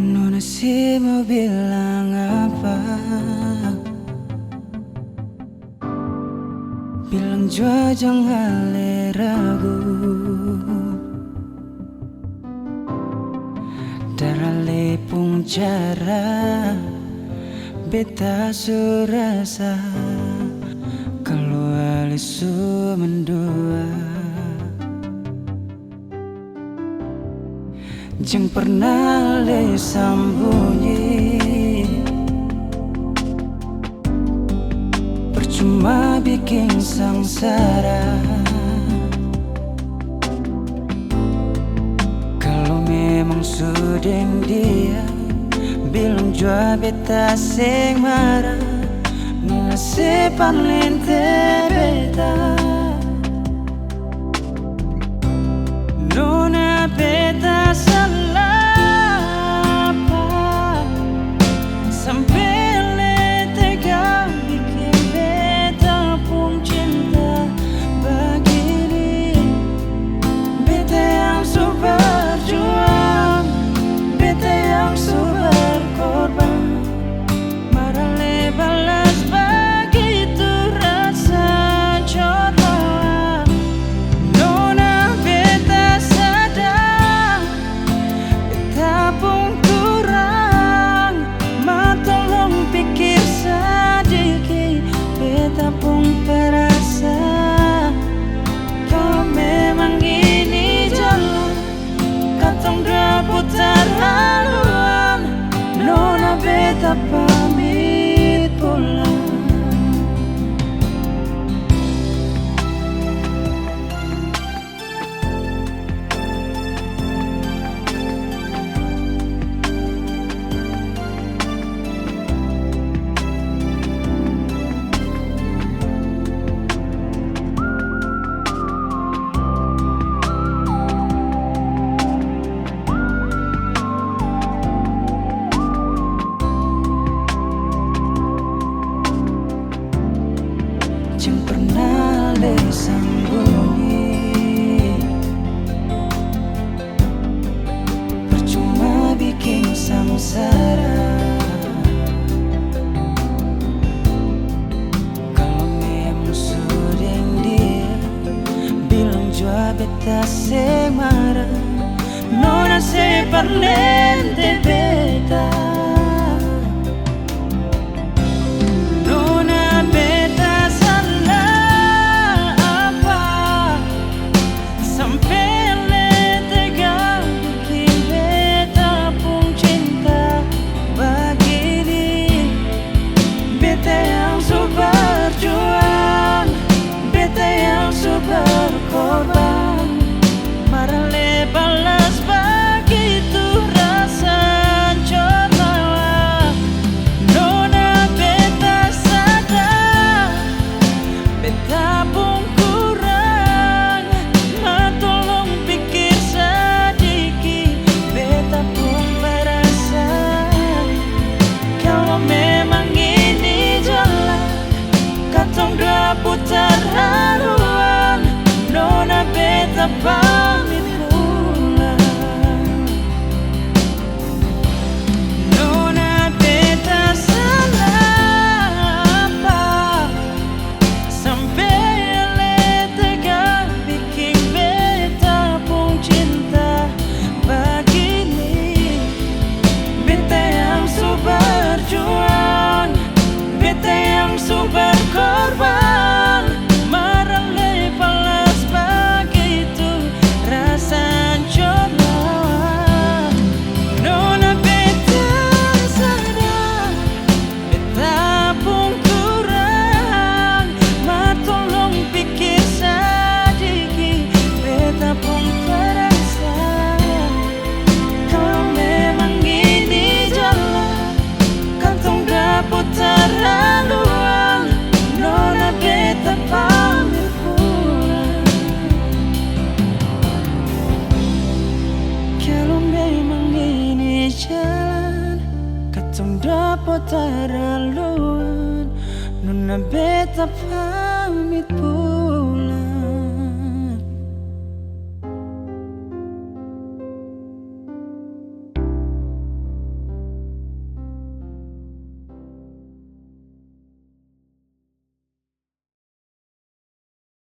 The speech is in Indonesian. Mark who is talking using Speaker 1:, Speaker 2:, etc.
Speaker 1: Nona sih mau bilang apa? Bilang jua jangan ragu. Darah lepung cara beta surasa kalau alisu mendua. Jeng pernah le sambunyi, percuma bikin sengsara. Kalau memang sudah dia bilang jua beta sing marah, nasipan lente beta. Nona beta salah apa sampai le tega bikin beta pun cinta begini. Beta yang super juang, beta yang super korban, marah le balas begitu rasa coba. Nona beta sadar beta pun kurang, ma tolong pikir sedikit, beta pun perasa. Kalau memang ini jalan katong dua putar haluan, nona beta pamit pulang. Jeng pernah le sambunyi, percuma bikin sengsara. Kalau memang sudah dia bilang jua beta sing marah, nona separ lente beta. Putar haluan, nona beta pamit pulang. Nona beta salah apa sampai le tega bikin beta pun cinta begini. Beta yang super juang, beta yang super korban, marah le balas begitu rasa coba. Nona beta sadar beta pun kurang, ma tolong pikir sedikit, beta pun perasa. Kalau memang ini jalan kantong dapat terlaluan, nona beta pamit pulang. Kalau memang ini jalan katong dapat terlaluan, nona beta pamit pulang.